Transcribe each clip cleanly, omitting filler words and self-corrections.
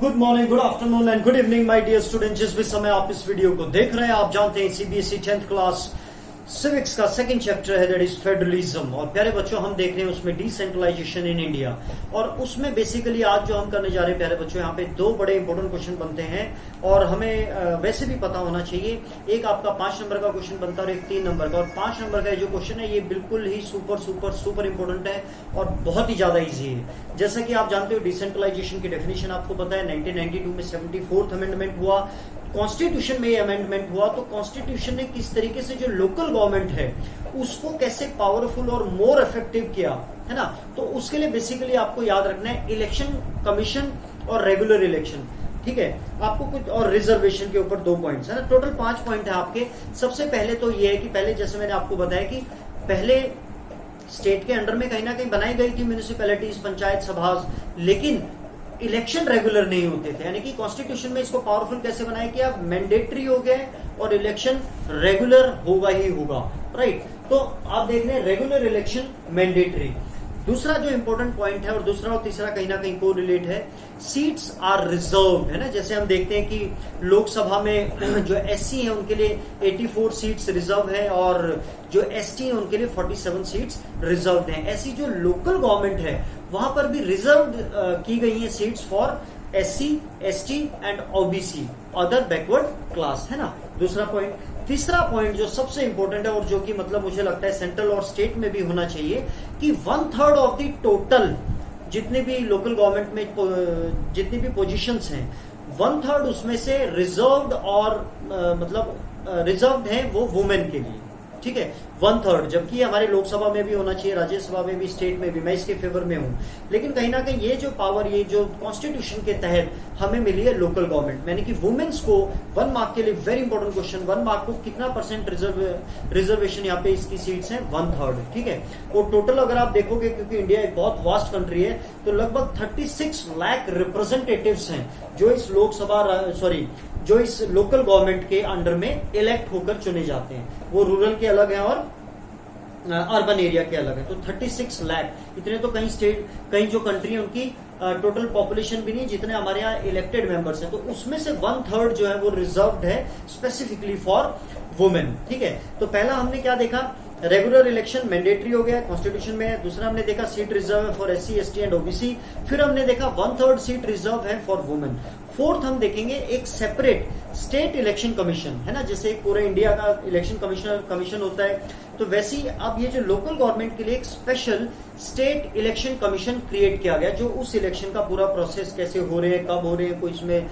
Good morning, good afternoon and good evening my dear student. जिस भी समय आप इस वीडियो को देख रहे हैं, आप जानते हैं सीबीएसई 10th क्लास सिविक्स का सेकंड चैप्टर है, दैट इज फेडरलिज्म। और प्यारे बच्चों, हम देख रहे हैं उसमें डिसेंट्रलाइजेशन इन इंडिया। और उसमें बेसिकली आज जो हम करने जा रहे हैं प्यारे बच्चों, यहाँ पे दो बड़े इंपॉर्टेंट क्वेश्चन बनते हैं और हमें वैसे भी पता होना चाहिए। एक आपका 5 नंबर का क्वेश्चन बनता है और एक 3 नंबर का। और 5 नंबर का जो क्वेश्चन है ये बिल्कुल ही सुपर सुपर सुपर इंपॉर्टेंट है और बहुत ही ज्यादा ईजी है। जैसा कि आप जानते हो, डिसेंट्रलाइजेशन की डेफिनेशन आपको पता है। 1992 में 74th अमेंडमेंट हुआ, कॉन्स्टिट्यूशन में ये अमेंडमेंट हुआ। तो कॉन्स्टिट्यूशन ने किस तरीके से जो लोकल गवर्नमेंट है उसको कैसे पावरफुल और मोर इफेक्टिव किया है ना, तो उसके लिए बेसिकली आपको याद रखना है इलेक्शन कमीशन और रेगुलर इलेक्शन। ठीक है, आपको कुछ और रिजर्वेशन के ऊपर 2 पॉइंट्स है ना, टोटल 5 पॉइंट है आपके। सबसे पहले तो ये है कि पहले जैसे मैंने आपको बताया कि पहले स्टेट के अंडर में कहीं ना कहीं बनाई गई थी म्यूनिसिपैलिटीज, पंचायत सभा, लेकिन इलेक्शन रेगुलर नहीं होते थे। यानी कि कॉन्स्टिट्यूशन में इसको पावरफुल कैसे बनाया कि अब मैंडेटरी हो गए और इलेक्शन रेगुलर होगा ही होगा, राइट। तो आप देख रहे हैं रेगुलर इलेक्शन मैंडेटरी। दूसरा जो इंपॉर्टेंट पॉइंट है और दूसरा और तीसरा कहीं ना कहीं को रिलेट है, सीट्स आर रिजर्व है ना। जैसे हम देखते हैं कि लोकसभा में जो एससी है उनके लिए 84 सीट्स रिजर्व है और जो एसटी है उनके लिए 47 सीट्स रिजर्व हैं। ऐसी जो लोकल गवर्नमेंट है वहां पर भी रिजर्व की गई है seats for SC, ST and OBC, other backward class, है ना, दूसरा पॉइंट। तीसरा पॉइंट जो सबसे इंपॉर्टेंट है और जो कि मतलब मुझे लगता है सेंट्रल और स्टेट में भी होना चाहिए कि 1/3 ऑफ द टोटल जितने भी लोकल गवर्नमेंट में जितनी भी पोजीशंस हैं, 1/3 उसमें से रिजर्व्ड और मतलब रिजर्व्ड है वो वुमेन के लिए। ठीक है, 1/3, जबकि हमारे लोकसभा में भी होना चाहिए, राज्यसभा में भी, स्टेट में भी। मैं इसके फेवर में हूं, लेकिन कहीं ना कहीं ये जो पावर, ये जो कॉन्स्टिट्यूशन के तहत हमें मिली है लोकल गवर्नमेंट, यानी कि वुमेन्स को 1 मार्क के लिए वेरी इंपॉर्टेंट क्वेश्चन, 1 मार्क को कितना परसेंट रिजर्वेशन यहाँ पे इसकी सीट्स हैं, 1/3। ठीक है, और टोटल अगर आप देखोगे, क्योंकि इंडिया एक बहुत वास्ट कंट्री है, तो लगभग 36 लाख रिप्रेजेंटेटिव्स हैं जो इस जो इस लोकल गवर्नमेंट के अंडर में इलेक्ट होकर चुने जाते हैं। वो रूरल के अलग हैं और अर्बन एरिया के अलग है। तो 36 लाख, इतने तो कहीं जो कंट्री है उनकी टोटल पॉपुलेशन भी नहीं जितने हमारे यहाँ इलेक्टेड मेंबर्स हैं। तो उसमें से 1/3 जो है वो रिजर्व्ड है स्पेसिफिकली फॉर वुमेन। ठीक है, तो पहला हमने क्या देखा, रेगुलर इलेक्शन मैंडेटरी हो गया कॉन्स्टिट्यूशन में। दूसरा हमने देखा सीट रिजर्व है for SC, ST and OBC. फिर हमने देखा 1/3 सीट रिजर्व है फॉर वुमेन। फोर्थ हम देखेंगे एक सेपरेट स्टेट इलेक्शन कमीशन, है ना, जैसे पूरे इंडिया का इलेक्शन कमीशन होता है, तो वैसे ही अब ये जो लोकल गवर्नमेंट के लिए एक special state election commission create किया गया, जो उस इलेक्शन का पूरा प्रोसेस कैसे हो रहे हैं, कब हो रहे हैं, कोई इसमें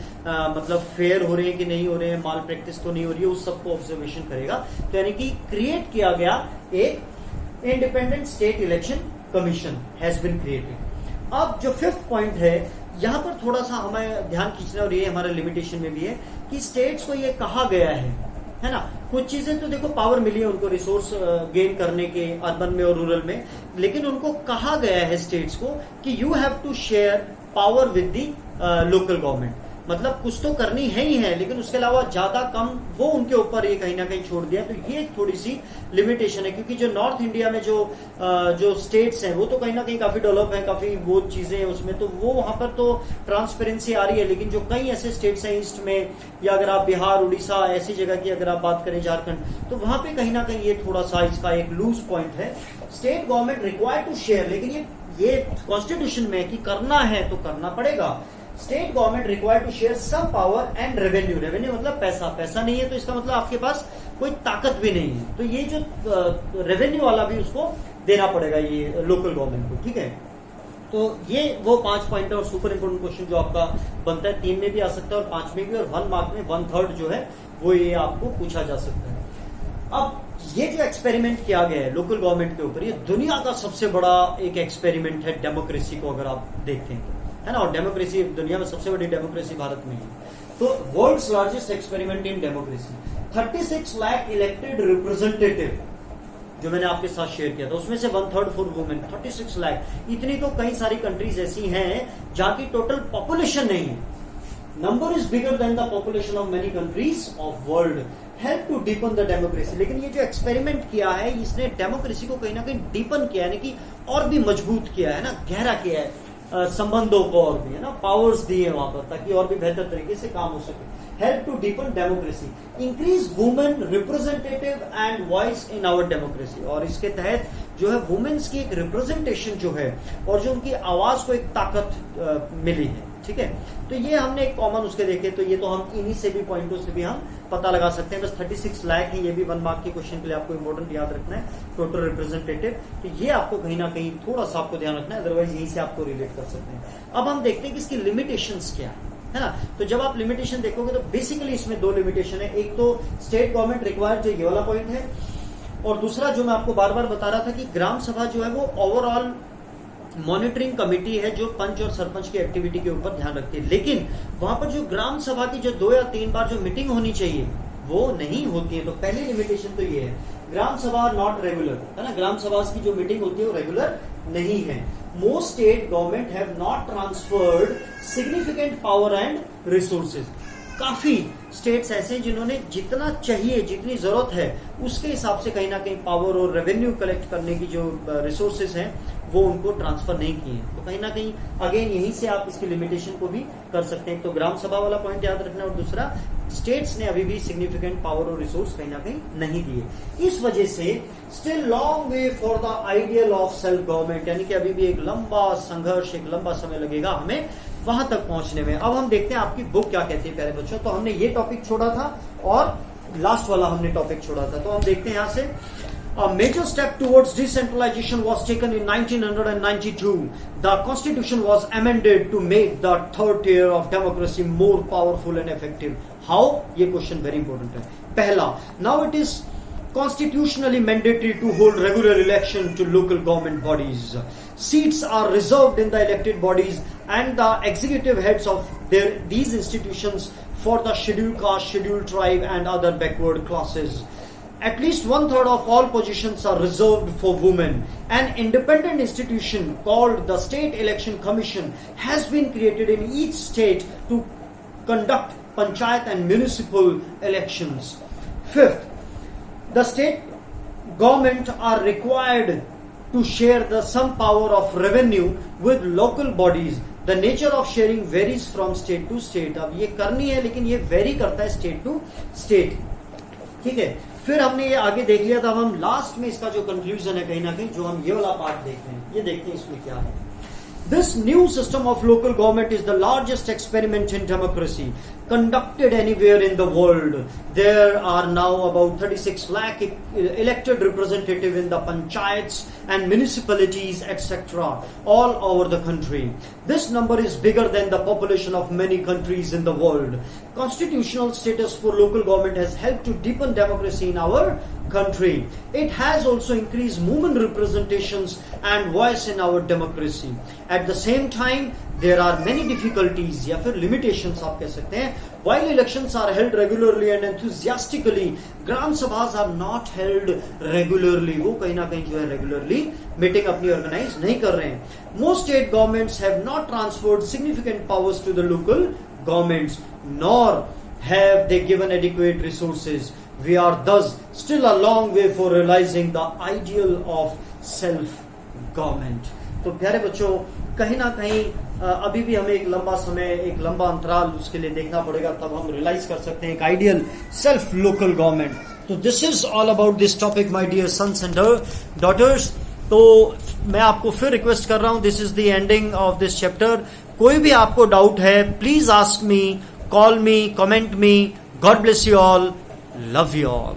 मतलब फेयर हो रहे हैं कि नहीं हो रहे हैं, माल प्रैक्टिस तो नहीं हो रही है, उस सबको ऑब्जर्वेशन करेगा। तो यानी कि क्रिएट किया गया एक independent state election commission has been created. अब जो 5th पॉइंट है, यहां पर थोड़ा सा हमें ध्यान खींचना, और ये हमारे लिमिटेशन में भी है कि स्टेट्स को ये कहा गया है ना, कुछ चीजें तो देखो पावर मिली है उनको रिसोर्स गेन करने के अर्बन में और रूरल में, लेकिन उनको कहा गया है स्टेट्स को कि you have to share power with the local government. मतलब कुछ तो करनी है ही है, लेकिन उसके अलावा ज्यादा कम वो उनके ऊपर ये कहीं ना कहीं छोड़ दिया। तो ये थोड़ी सी लिमिटेशन है, क्योंकि जो नॉर्थ इंडिया में जो स्टेट्स हैं वो तो कहीं ना कहीं काफी डेवलप है, काफी वो चीजें हैं उसमें, तो वो वहां पर तो ट्रांसपेरेंसी आ रही है। लेकिन जो कई ऐसे स्टेट्स हैं ईस्ट में, या अगर आप बिहार, उड़ीसा, ऐसी जगह की अगर आप बात करें, झारखंड, तो वहां पे कहीं ना कहीं ये थोड़ा सा इसका एक लूज पॉइंट है। State government required to share, लेकिन ये कॉन्स्टिट्यूशन में कि करना है तो करना पड़ेगा। State government required to share some power and revenue. Revenue मतलब पैसा, पैसा नहीं है तो इसका मतलब आपके पास कोई ताकत भी नहीं है, तो ये जो रेवेन्यू वाला भी उसको देना पड़ेगा ये लोकल गवर्नमेंट को। ठीक है, तो ये वो 5 पॉइंट है और सुपर इंपोर्टेंट क्वेश्चन जो आपका बनता है, 3 में भी आ सकता है और 5 में भी, और 1 मार्क में 1/3 जो है वो ये आपको पूछा जा सकता है। अब ये जो एक्सपेरिमेंट किया गया है लोकल गवर्नमेंट के ऊपर, ये दुनिया का सबसे बड़ा एक एक्सपेरिमेंट है डेमोक्रेसी को अगर आप देखते हैं, है ना, और डेमोक्रेसी दुनिया में सबसे बड़ी डेमोक्रेसी भारत में है। तो world's largest experiment in democracy, 36 lakh elected representative जो मैंने आपके साथ शेयर किया था, उसमें से 1/3 फॉर वुमेन, 36 लाख। इतनी तो कई सारी कंट्रीज ऐसी हैं जहां की टोटल पॉपुलेशन नहीं है। Number is bigger than the population of many countries of world, help to deepen the democracy. लेकिन ये जो एक्सपेरिमेंट किया है इसने डेमोक्रेसी को कहीं ना कहीं डीपन किया, यानी कि और भी मजबूत किया है ना, गहरा किया है। संबंधों को और भी, है ना, पावर्स दिए वहां पर, ताकि और भी बेहतर तरीके से काम हो सके. Help to deepen democracy, increase women representative and voice in our democracy. और इसके तहत जो है वुमेन्स की एक रिप्रेजेंटेशन जो है और जो उनकी आवाज को एक ताकत मिली है. ठीक है, तो ये हमने एक कॉमन उसके देखे, तो ये तो हम इन्हीं से भी पॉइंटों से भी हम पता लगा सकते हैं. बस 36 लाख है, ये भी 1 मार्क के क्वेश्चन के लिए आपको इंपॉर्टेंट याद रखना है, टोटल रिप्रेजेंटेटिव. तो ये आपको कहीं ना कहीं थोड़ा सा आपको ध्यान रखना है, अदरवाइज यहीं से आपको रिलेट कर सकते हैं. अब हम देखते हैं कि इसकी लिमिटेशंस क्या है ना. तो जब आप लिमिटेशन देखोगे तो बेसिकली इसमें 2 लिमिटेशन है. एक तो स्टेट गवर्नमेंट रिक्वायर्ड, जो ये वाला पॉइंट है, और दूसरा जो मैं आपको बार बार बता रहा था कि ग्राम सभा जो है वो ओवरऑल मॉनिटरिंग कमेटी है जो पंच और सरपंच की एक्टिविटी के ऊपर ध्यान रखती है. लेकिन वहां पर जो ग्राम सभा की जो 2 या 3 बार जो मीटिंग होनी चाहिए वो नहीं होती है. तो पहली लिमिटेशन तो ये है, ग्राम सभा नॉट रेगुलर, है ना. ग्राम सभा की जो मीटिंग होती है वो रेगुलर नहीं है. Most state government have not transferred significant power and resources. काफी स्टेट्स ऐसे हैं जिन्होंने जितना चाहिए, जितनी जरूरत है, उसके हिसाब से कहीं ना कहीं पावर और रेवेन्यू कलेक्ट करने की जो रिसोर्सेज हैं वो उनको ट्रांसफर नहीं किए. तो कहीं ना कहीं अगेन यहीं से आप इसकी लिमिटेशन को भी कर सकते हैं. तो ग्राम सभा वाला पॉइंट याद रखना. और दूसरा, स्टेट्स ने अभी भी सिग्निफिकेंट पावर और रिसोर्स कहीं ना कहीं नहीं दिए. इस वजह से still long way for the ideal of self government, यानी कि अभी भी एक लंबा संघर्ष, एक लंबा समय लगेगा हमें वहां तक पहुंचने में. अब हम देखते हैं आपकी बुक क्या कहती है प्यारे बच्चों. तो हमने ये टॉपिक छोड़ा था और लास्ट वाला हमने टॉपिक छोड़ा था. तो हम देखते हैं यहां से. A major step towards decentralization was taken in 1992. The constitution was amended to make the third tier of democracy more powerful and effective. How? ये question very important है. पहला, now it is constitutionally mandatory to hold regular election to local government bodies. Seats are reserved in the elected bodies and the executive heads of these institutions for the scheduled caste, scheduled tribe and other backward classes. At least 1/3 of all positions are reserved for women. An independent institution called the State Election Commission has been created in each state to conduct panchayat and municipal elections. Fifth, the state government are required to share some power of revenue with local bodies. The nature of sharing varies from state to state. अब ये करनी है लेकिन ये very करता है state to state. ठीक है, फिर हमने ये आगे देख लिया था. अब हम लास्ट में इसका जो कंक्लूजन है कहीं ना कहीं, जो हम ये वाला पार्ट देख रहे हैं, ये देखते हैं इसमें क्या है. This new system of local government is the largest experiment in democracy conducted anywhere in the world. There are now about 36 lakh elected representatives in the panchayats and municipalities, etc., all over the country. This number is bigger than the population of many countries in the world. Constitutional status for local government has helped to deepen democracy in our country. It has also increased women representations and voice in our democracy. At the same time, there are many difficulties या फिर limitations आप कह सकते हैं. While elections are held regularly and enthusiastically, gram सभाs are not held regularly. वो कहीं ना कहीं जो है regularly मीटिंग अपनी ऑर्गेनाइज नहीं कर रहे हैं. Most state governments have not transferred significant powers to the local governments, nor have they given adequate resources. We are thus still a long way for realizing the ideal of self-government. तो प्यारे बच्चों, कहीं ना कहीं अभी भी हमें एक लंबा समय, एक लंबा अंतराल उसके लिए देखना पड़ेगा, तब हम रियलाइज कर सकते हैं एक आइडियल सेल्फ लोकल गवर्नमेंट. तो this is all about this topic my dear sons and daughters. तो मैं आपको फिर रिक्वेस्ट कर रहा हूं, this is the ending of this chapter. कोई भी आपको डाउट है, please ask me, call me, comment me. God bless you all. Love you all.